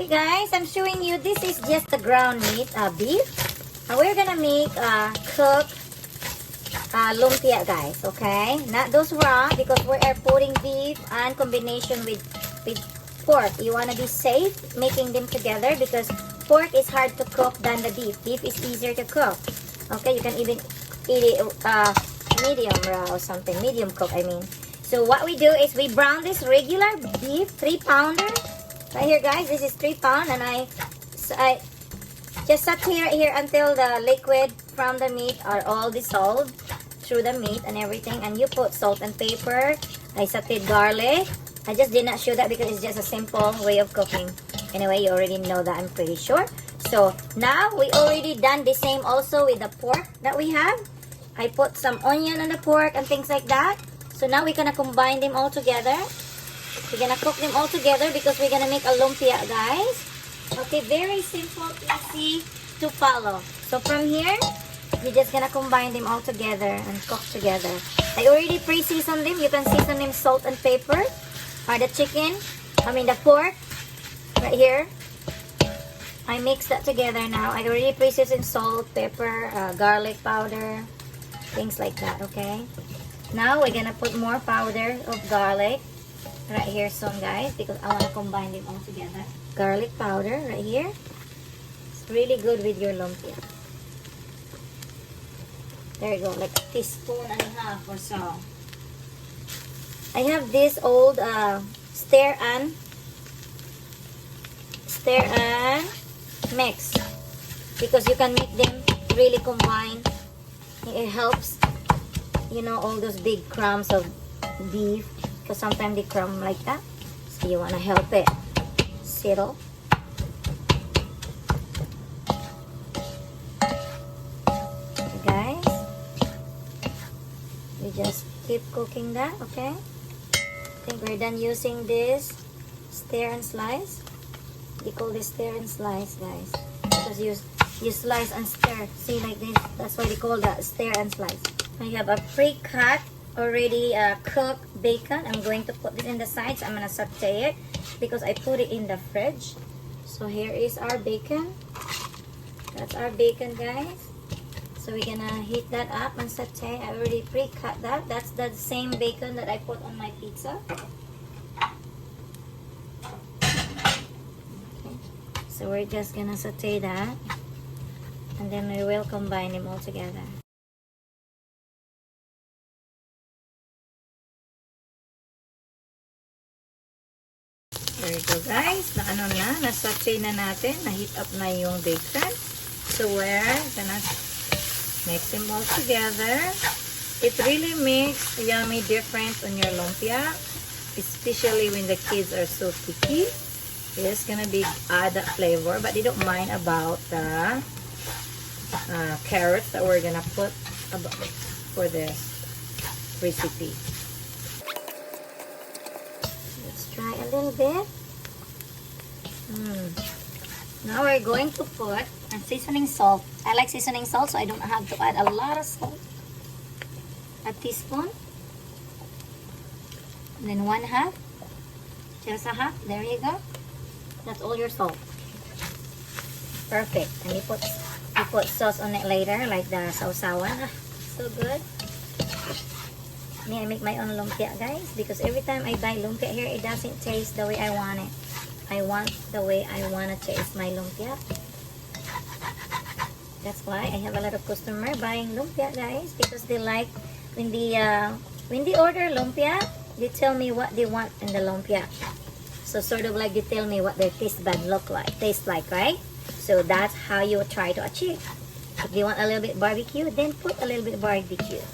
Hey guys, I'm showing you, this is just the ground meat, beef. We're gonna make cooked lumpia, guys, okay? Not those raw, because we are putting beef and combination with pork. You wanna be safe making them together because pork is hard to cook than the beef. Beef is easier to cook. Okay, you can even eat it medium raw or something, medium cook, I mean. So what we do is we brown this regular beef, 3-pounder. Right here, guys, this is 3 pounds, and I just saute here until the liquid from the meat are all dissolved through the meat and everything. And you put salt and pepper. I sauteed garlic. I just did not show that because it's just a simple way of cooking. Anyway, you already know that, I'm pretty sure. So now we already done the same also with the pork that we have. I put some onion on the pork and things like that. So now we're gonna combine them all together. We're gonna cook them all together because we're gonna make a lumpia, guys. Okay, very simple, easy to follow. So from here, you're just gonna combine them all together and cook together. I already pre-seasoned them. You can season them salt and pepper. The pork, right here. I mix that together now. I already pre-seasoned salt, pepper, garlic powder, things like that, okay? Now we're gonna put more powder of garlic right here soon, guys, because I want to combine them all together. Garlic powder right here. It's really good with your lumpia. There you go, like a teaspoon and a half or so. I have this old stir and mix because you can make them really combine. It helps, you know, all those big crumbs of beef. So sometimes they crumb like that, so you want to help it settle. Okay, guys, we just keep cooking that. Okay, I think we're done using this stir and slice. They call this stir and slice, guys, because you slice and stir. See, like this. That's why they call that stir and slice. I have a pre-cut already cooked bacon. I'm going to put this in the sides. I'm gonna saute it because I put it in the fridge. So here is our bacon. That's our bacon, guys. So we're gonna heat that up and saute. I already pre-cut that. That's the same bacon that I put on my pizza. Okay. So we're just gonna saute that, and then we will combine them all together. There you go, guys. Na-saute na natin. Na-heat up na yung bacon. So we're gonna mix them all together. It really makes yummy difference on your lumpia, especially when the kids are so picky. It's gonna be add that flavor, but they don't mind about the carrots that we're gonna put for this recipe. Try a little bit. Now we're going to put seasoning salt. I like seasoning salt, so I don't have to add a lot of salt. A teaspoon. And then 1/2. Just a half. There you go. That's all your salt. Perfect. And you put sauce on it later, like the sausawan. So good. I make my own lumpia, guys, because every time I buy lumpia here, it doesn't taste the way I want it. I want the way I want to taste my lumpia. That's why I have a lot of customer buying lumpia, guys, because they like when they order lumpia, they tell me what they want in the lumpia. So sort of like they tell me what their taste bud tastes like, right? So that's how you try to achieve. If you want a little bit barbecue, then put a little bit barbecue.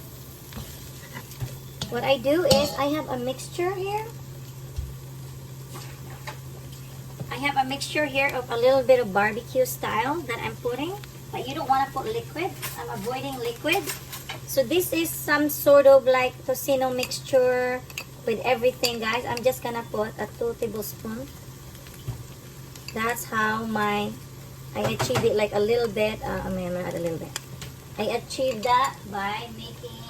What I do is I have a mixture here. I have a mixture here of a little bit of barbecue style that I'm putting. But you don't want to put liquid. I'm avoiding liquid. So this is some sort of like tocino mixture with everything, guys. I'm just gonna put a 2 tablespoons. That's how I achieve it, like a little bit. I'm gonna add a little bit. I achieved that by making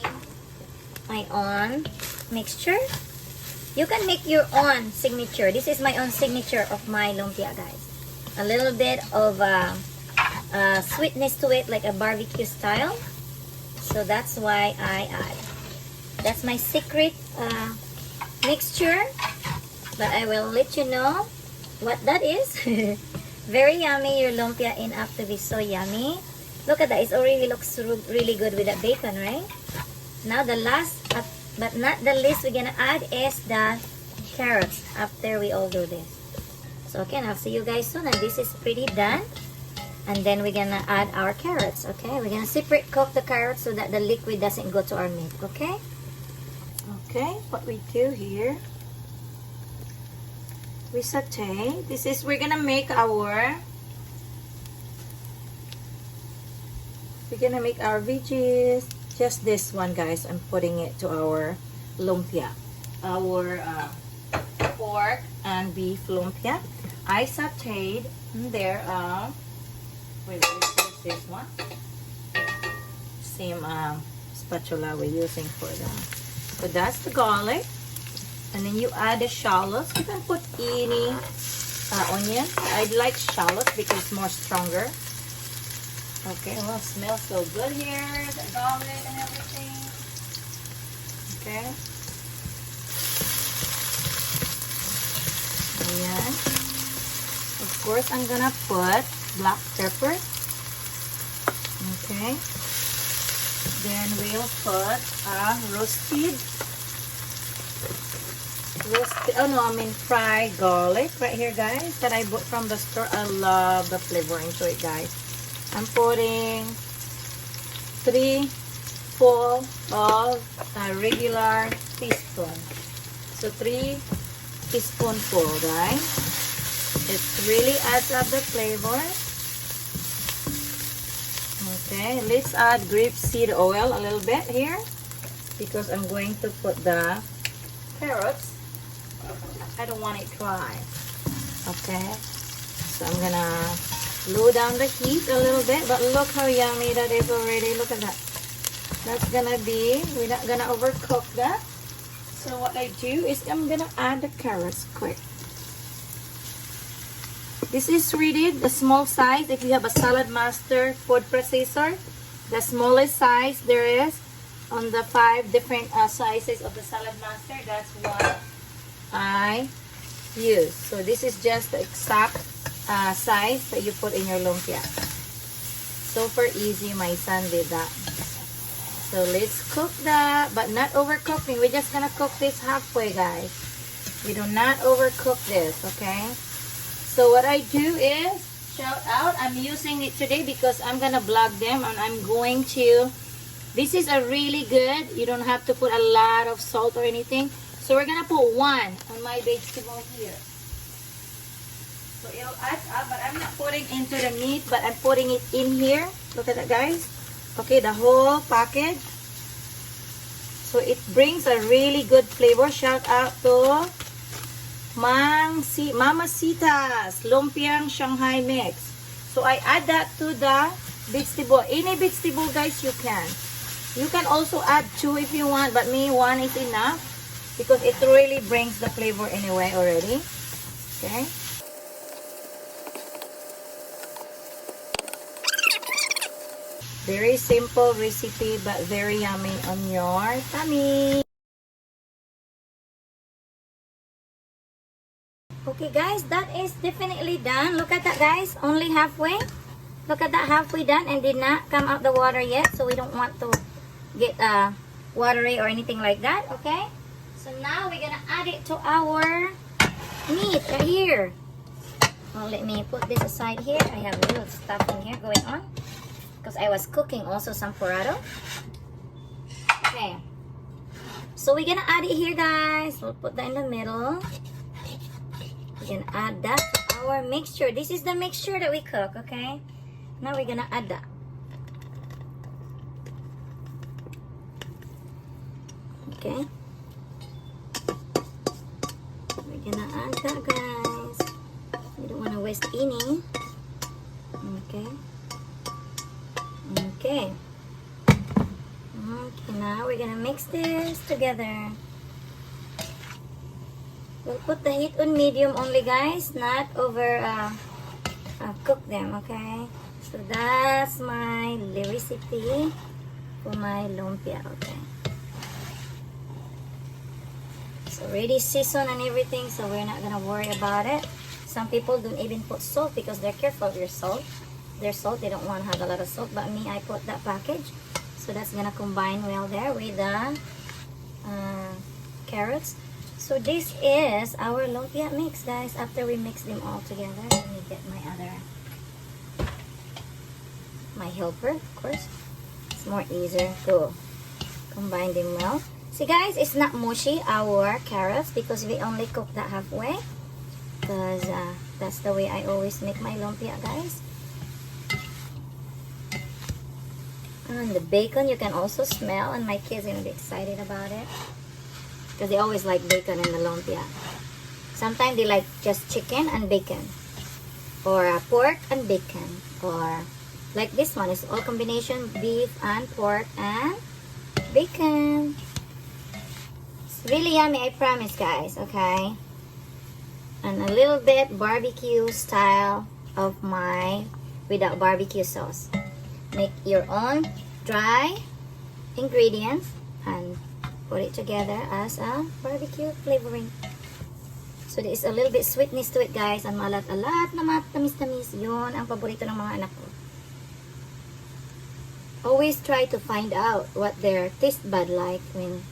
my own mixture. You can make your own signature. This is my own signature of my lumpia, guys. a little bit of sweetness to it, like a barbecue style. So that's why I add. That's my secret mixture. But I will let you know what that is. Very yummy. Your lumpia in up to be so yummy. Look at that. It already looks really good with that bacon, right? Now the last, but not the least, we're gonna add is the carrots after we all do this. So okay, I'll see you guys soon. And this is pretty done. And then we're gonna add our carrots. Okay, we're gonna separate cook the carrots so that the liquid doesn't go to our meat. Okay. Okay, what we do here, we saute. We're gonna make our veggies. Just this one, guys. I'm putting it to our lumpia, our pork and beef lumpia. I sauteed there. Wait, this one. Same spatula we're using for them. So that's the garlic, and then you add the shallots. You can put any onion. I like shallots because it's more stronger. Okay, well, it smells so good here, the garlic and everything. Okay. Ayan. Of course, I'm gonna put black pepper. Okay. Then we'll put fried garlic right here, guys, that I bought from the store. I love the flavoring to it, guys. I'm putting 3/4 of a regular teaspoon. So 3 teaspoonful, guys. It really adds up the flavor. Okay, let's add grapeseed oil a little bit here because I'm going to put the carrots. I don't want it dry. Okay, so I'm gonna low down the heat a little bit, but look how yummy that is already. Look at that. That's gonna be, we're not gonna overcook that. So what I do is I'm gonna add the carrots quick. This is rated the small size. If you have a Salad Master food processor, the smallest size there is on the 5 different sizes of the Salad Master, that's what I use. So this is just the exact size that you put in your lumpia. Super easy, my son did that. So let's cook that, but not overcooking. We're just gonna cook this halfway, guys. We do not overcook this, okay? So what I do is, shout out, I'm using it today because I'm gonna vlog them, and I'm going to, this is a really good, you don't have to put a lot of salt or anything. So we're gonna put 1 on my vegetable here. So it'll add up, but I'm not putting into the meat, but I'm putting it in here. Look at that, guys. Okay, the whole package. So it brings a really good flavor. Shout out to Mamacita's Lumpiang Shanghai Mix. So I add that to the vegetable. Any vegetable, guys, you can. You can also add 2 if you want, but me, 1 is enough because it really brings the flavor anyway already. Okay. Very simple recipe, but very yummy on your tummy. Okay, guys, that is definitely done. Look at that, guys. Only halfway. Look at that, halfway done and did not come out the water yet. So we don't want to get watery or anything like that. Okay. So now we're gonna add it to our meat right here. Well, let me put this aside here. I have a little stuff in here going on because I was cooking also some porado. Okay. So we're gonna add it here, guys. We'll put that in the middle. We're gonna add that to our mixture. This is the mixture that we cook, okay? Now we're gonna add that. Okay. We're gonna add that, guys. We don't wanna waste any. Okay. Okay. Okay, now we're gonna mix this together. We'll put the heat on medium only, guys, not over cook them, okay? So that's my recipe for my lumpia, okay? It's already seasoned and everything, so we're not gonna worry about it. Some people don't even put salt because they're careful of their salt. Their salt, they don't want to have a lot of salt, but me, I put that package. So that's gonna combine well there with the carrots. So this is our lumpia mix, guys. After we mix them all together, let me get my helper, of course. It's more easier to combine them well. See, guys, it's not mushy, our carrots, because we only cook that halfway. Because that's the way I always make my lumpia, guys. And the bacon, you can also smell, and my kids are gonna be excited about it. Because they always like bacon in the lumpia. Sometimes they like just chicken and bacon. Or pork and bacon. Or like this one, is all combination beef and pork and bacon. It's really yummy, I promise, guys, okay? And a little bit barbecue style of my without barbecue sauce. Make your own dry ingredients and put it together as a barbecue flavoring. So there is a little bit sweetness to it, guys, and alat na matamis-tamis. Yun ang paborito ng mga anak ko. Always try to find out what their taste bud like when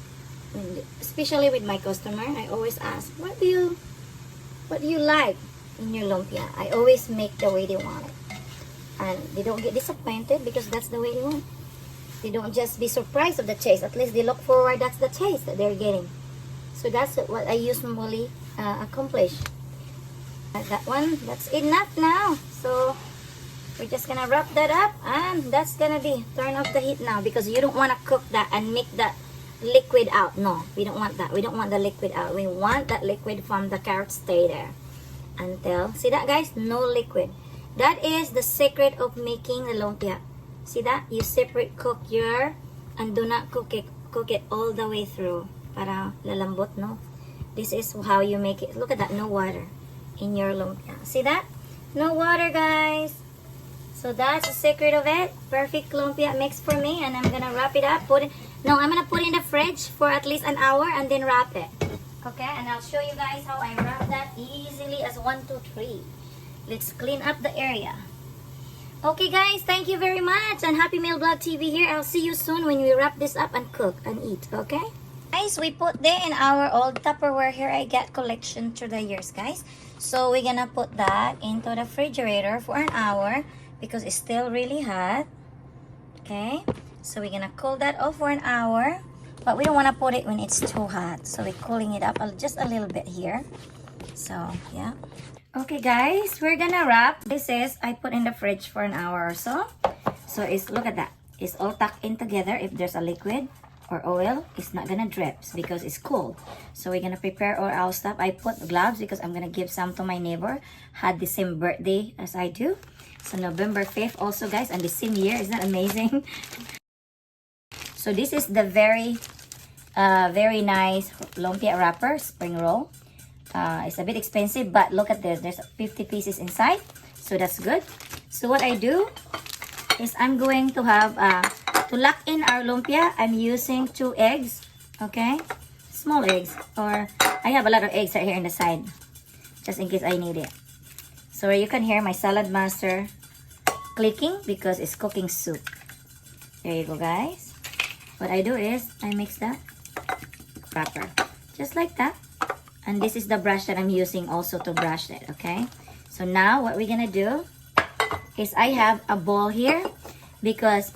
especially with my customer. I always ask, what do you like in your lumpia? I always make the way they want it. And they don't get disappointed because that's the way they want. They don't just be surprised of the taste. At least they look forward, that's the taste that they're getting. So that's what I usually accomplish. That one, that's enough now. So we're just gonna wrap that up, and that's gonna be, turn off the heat now, because you don't want to cook that and make that liquid out. No, we don't want that. We don't want the liquid out. We want that liquid from the carrot stay there until, see that, guys? No liquid. That is the secret of making the lumpia. See that? You separate cook and do not cook it all the way through. Para lalambot, no? This is how you make it. Look at that, no water in your lumpia. See that? No water, guys. So that's the secret of it. Perfect lumpia mix for me, and I'm gonna wrap it up. I'm gonna put it in the fridge for at least an hour and then wrap it. Okay, and I'll show you guys how I wrap that easily as 1, 2, 3. Let's clean up the area. Okay, guys, thank you very much, and Happy Meal Vlog TV here. I'll see you soon when we wrap this up and cook and eat, okay? Guys, we put there in our old Tupperware here. I get collection through the years, guys. So we're gonna put that into the refrigerator for an hour because it's still really hot. Okay, so we're gonna cool that off for an hour, but we don't want to put it when it's too hot. So we're cooling it up just a little bit here. So yeah. Okay, guys, we're gonna wrap. This is, I put in the fridge for an hour or so. So it's, look at that. It's all tucked in together. If there's a liquid or oil, it's not gonna drip because it's cold. So we're gonna prepare all our stuff. I put gloves because I'm gonna give some to my neighbor. Had the same birthday as I do. So November 5th also, guys, and the same year. Isn't that amazing? So this is the very nice lumpia wrapper, spring roll. It's a bit expensive, but look at this. There's 50 pieces inside, so that's good. So what I do is I'm going to have, to lock in our lumpia, I'm using 2 eggs, okay? Small eggs, or I have a lot of eggs right here on the side, just in case I need it. So you can hear my salad master clicking because it's cooking soup. There you go, guys. What I do is, I mix that wrapper, just like that. And this is the brush that I'm using also to brush it, okay? So now what we're gonna do is I have a bowl here because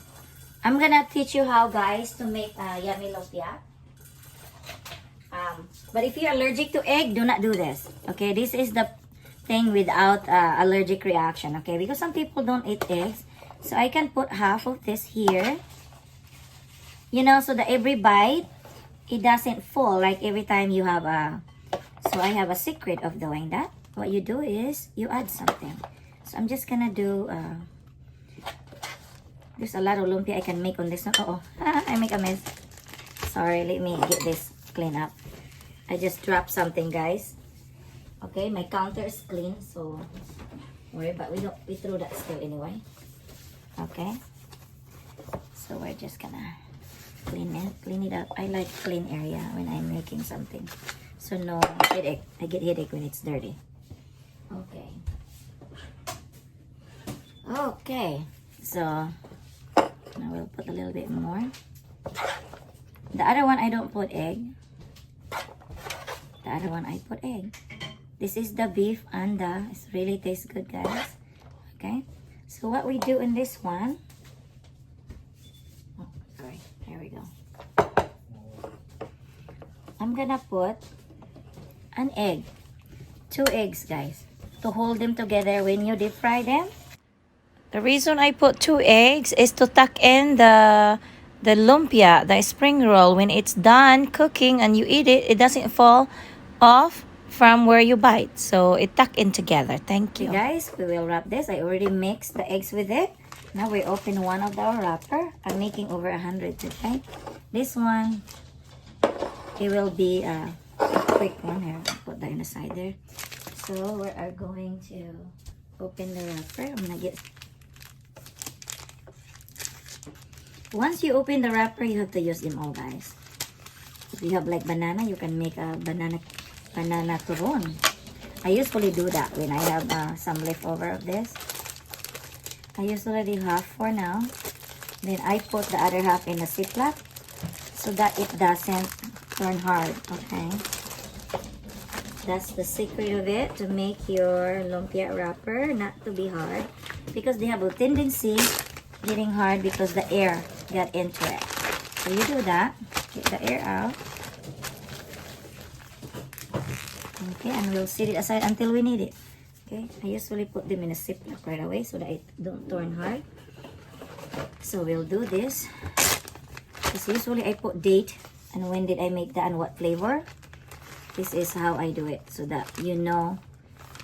I'm gonna teach you how, guys, to make yummy lumpia. But if you're allergic to egg, do not do this, okay? This is the thing without allergic reaction, okay? Because some people don't eat eggs. So I can put half of this here, you know, so that every bite, it doesn't fall like every time you have a... So I have a secret of doing that. What you do is you add something. So I'm just gonna do, there's a lot of lumpia I can make on this one. Uh-oh, I make a mess. Sorry, let me get this clean up. I just dropped something, guys. Okay, my counter is clean, so worry, but we threw that still anyway. Okay. So we're just gonna clean it up. I like clean area when I'm making something. So no headache. I get headache when it's dirty. Okay. Okay. So now we'll put a little bit more. The other one I don't put egg. The other one I put egg. This is the beef and it really tastes good, guys. Okay. So what we do in this one. Oh, sorry. There we go. I'm gonna put an egg. 2 eggs, guys, to hold them together when you deep fry them. The reason I put 2 eggs is to tuck in the lumpia, the spring roll. When it's done cooking and you eat it, it doesn't fall off from where you bite. So it tuck in together. Thank you. Okay, guys, we will wrap this. I already mixed the eggs with it. Now we open one of our wrapper. I'm making over 100 today. This one, it will be a quick one here. I'll put that in the side there. So we are going to open the wrapper. I'm gonna get. Once you open the wrapper, you have to use them all, guys. If you have like banana, you can make a banana turon. I usually do that when I have some leftover of this. I usually do half for now. Then I put the other half in a Ziploc so that it doesn't turn hard. Okay. That's the secret of it, to make your lumpia wrapper not to be hard, because they have a tendency getting hard because the air got into it. So you do that, get the air out. Okay, and we'll set it aside until we need it. Okay, I usually put them in a Ziploc right away so that it don't turn hard. So we'll do this. Because usually I put date and when did I make that and what flavor. This is how I do it so that you know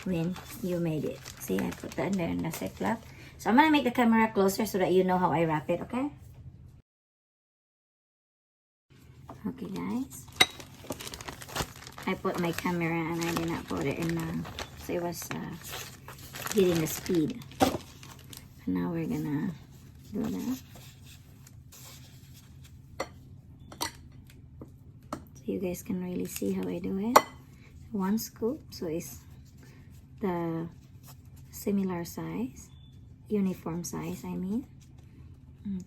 when you made it. See, I put that in there in the Ziploc. So I'm gonna make the camera closer so that you know how I wrap it, okay? Okay, guys. I put my camera and I did not put it in so it was getting the speed. And now we're gonna do that. So you guys can really see how I do it. 1 scoop, so it's the similar size, uniform size, I mean.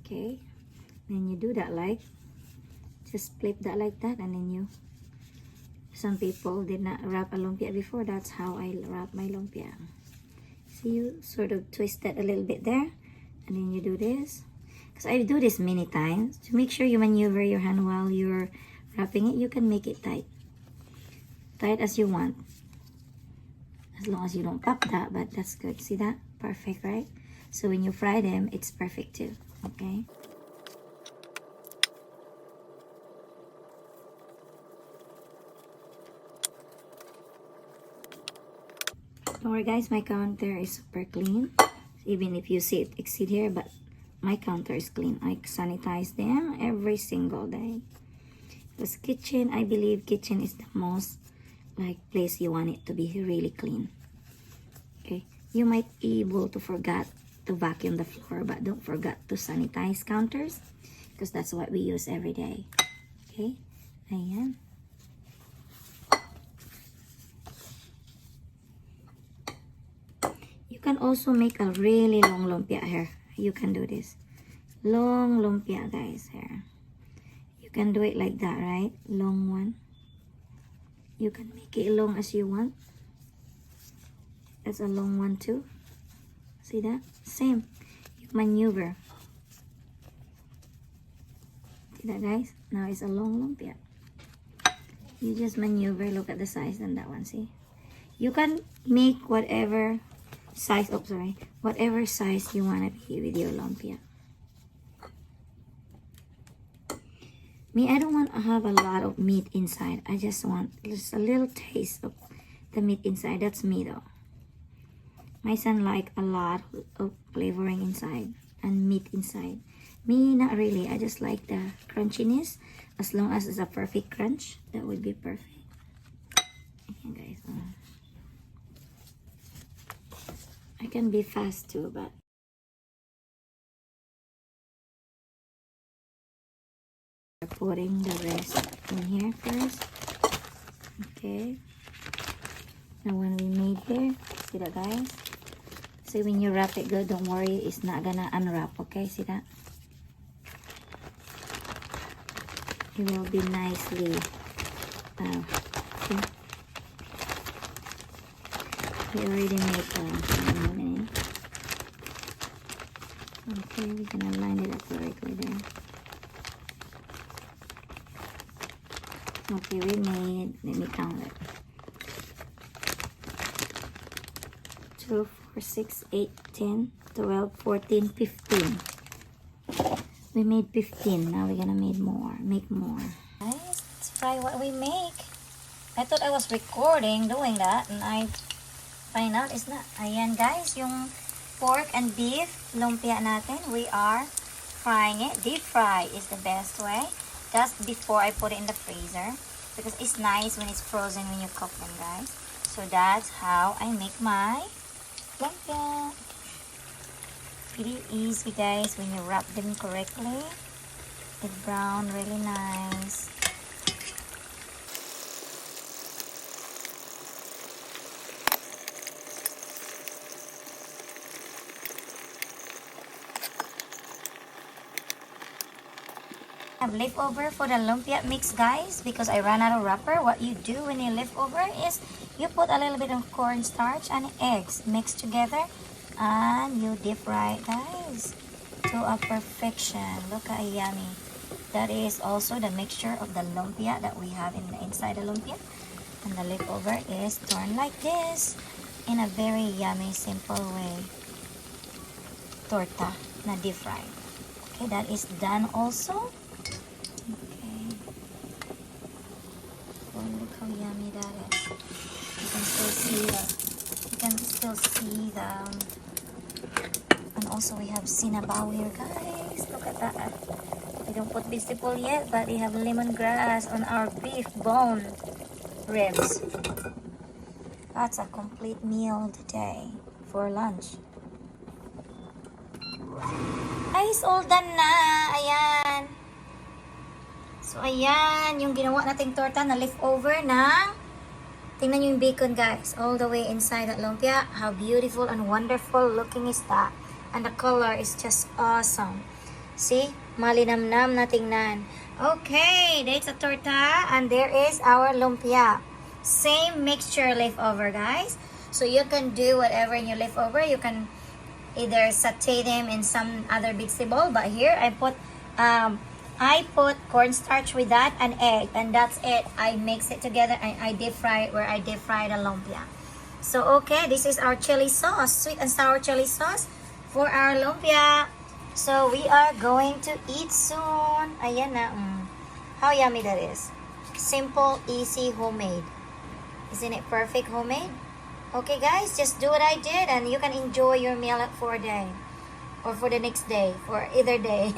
Okay, then you do that like, just flip that like that, and then you, some people did not wrap a lumpia before. That's how I wrap my lumpia. So you sort of twist that a little bit there, and then you do this. Because I do this many times to make sure you maneuver your hand while you're wrapping it. You can make it tight as you want, as long as you don't pop that, but that's good. See that? Perfect, right? So when you fry them, it's perfect too. Okay. Don't worry, guys, my counter is super clean. Even if you see it exceed here, but my counter is clean. I sanitize them every single day. Because kitchen, I believe kitchen is the most like place you want it to be really clean. Okay, you might be able to forget to vacuum the floor, but don't forget to sanitize counters, because that's what we use every day. Okay, ayan. You can also make a really long lumpia here. You can do this long lumpia, guys, here. You can do it like that, right? Long one. You can make it long as you want. That's a long one too. See that? Same. You maneuver. See that, guys? Now it's a long lumpia. You just maneuver. Look at the size on that one. See? You can make whatever size. Oh, sorry. Whatever size you want to be with your lumpia. Me, I don't want to have a lot of meat inside. I just want just a little taste of the meat inside. That's me though. My son like a lot of flavoring inside and meat inside. Me, not really. I just like the crunchiness. As long as it's a perfect crunch, that would be perfect. Okay, guys. I can be fast too, but we're putting the rest in here first. Okay. Now when we made here, see that, guys? So when you wrap it good, don't worry, it's not gonna unwrap. Okay, see that? It will be nicely. Okay. We already made okay, we're gonna line it up correctly there. Okay, we made, let me count it. 2, 4, 6, 8, 10, 12, 14, 15. We made 15. Now we're gonna make more. Guys, let's try what we make. I thought I was recording doing that, and I find out it's not. Ayan guys, yung pork and beef lumpia natin, we are frying it. Deep fry is the best way. Just before I put it in the freezer, because it's nice when it's frozen when you cook them, guys. So that's how I make my lumpia. Pretty easy, guys, when you wrap them correctly. It brown really nice. I have leftover for the lumpia mix, guys, because I ran out of wrapper. What you do when you leftover is you put a little bit of cornstarch and eggs mixed together, and you deep fry it, guys, to a perfection. Look at yummy. That is also the mixture of the lumpia that we have in the inside the lumpia, and the leftover is turned like this in a very yummy, simple way. Torta na deep fry. Okay, that is done also. Okay. Oh, look how yummy that is. You can still see the and also we have sinabaw here, guys. Look at that. We don't put vegetable yet, but we have lemongrass on our beef bone ribs. That's a complete meal today for lunch. Guys, all done na. Ayan. So, ayan, yung ginawa nating torta na leftover ng, tingnan nyo yung bacon, guys, all the way inside that lumpia. How beautiful and wonderful looking is that. And the color is just awesome. See? Malinamnam na tingnan. Okay, there's a torta, and there is our lumpia. Same mixture leftover, guys. So, you can do whatever in your leftover. You can either saute them in some other vegetable, but here I put cornstarch with that and egg, and that's it. I mix it together and I deep fry it where I deep fry the lumpia. So okay, this is our chili sauce, sweet and sour chili sauce for our lumpia. So we are going to eat soon. Ayan na. How yummy that is. Simple, easy, homemade. Isn't it perfect homemade? Okay guys, just do what I did and you can enjoy your meal for a day. Or for the next day. For either day.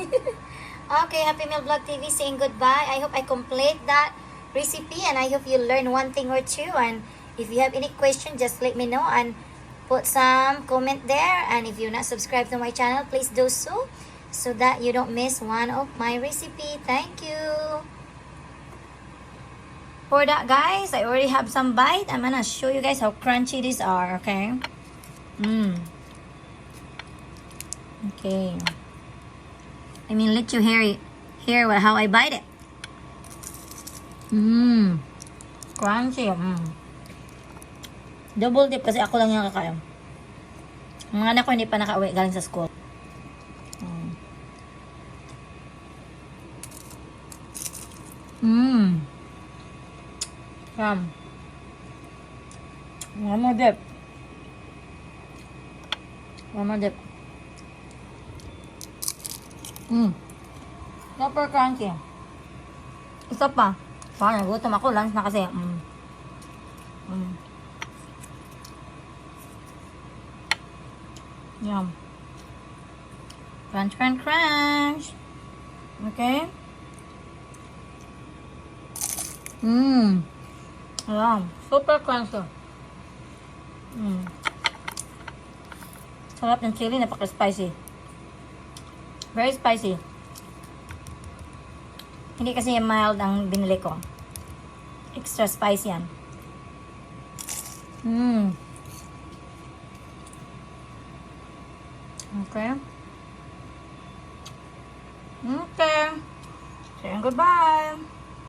Okay, Happy Meal Vlog TV saying goodbye. I hope I complete that recipe and I hope you learn one thing or two. And if you have any question, just let me know and put some comment there. And if you're not subscribed to my channel, please do so that you don't miss one of my recipe. Thank you. For that, guys, I already have some bite. I'm gonna show you guys how crunchy these are, okay? Okay. I mean, let you hear how I bite it. Crunchy. Double dip kasi ako lang yung kakain. Ang mga anak ko hindi pa nakauwi galing sa school. Yum. One more dip. Super crunchy. Isa pa. Parang nagutom ako. Lunch na kasi. Yum. Crunch, crunch, crunch. Okay. Yum. Super crunchy. Sarap ng chili, napaka-spicy. Very spicy. Hindi kasi yung mild ang binili ko. Extra spicy yan. Okay. Okay. Saying goodbye.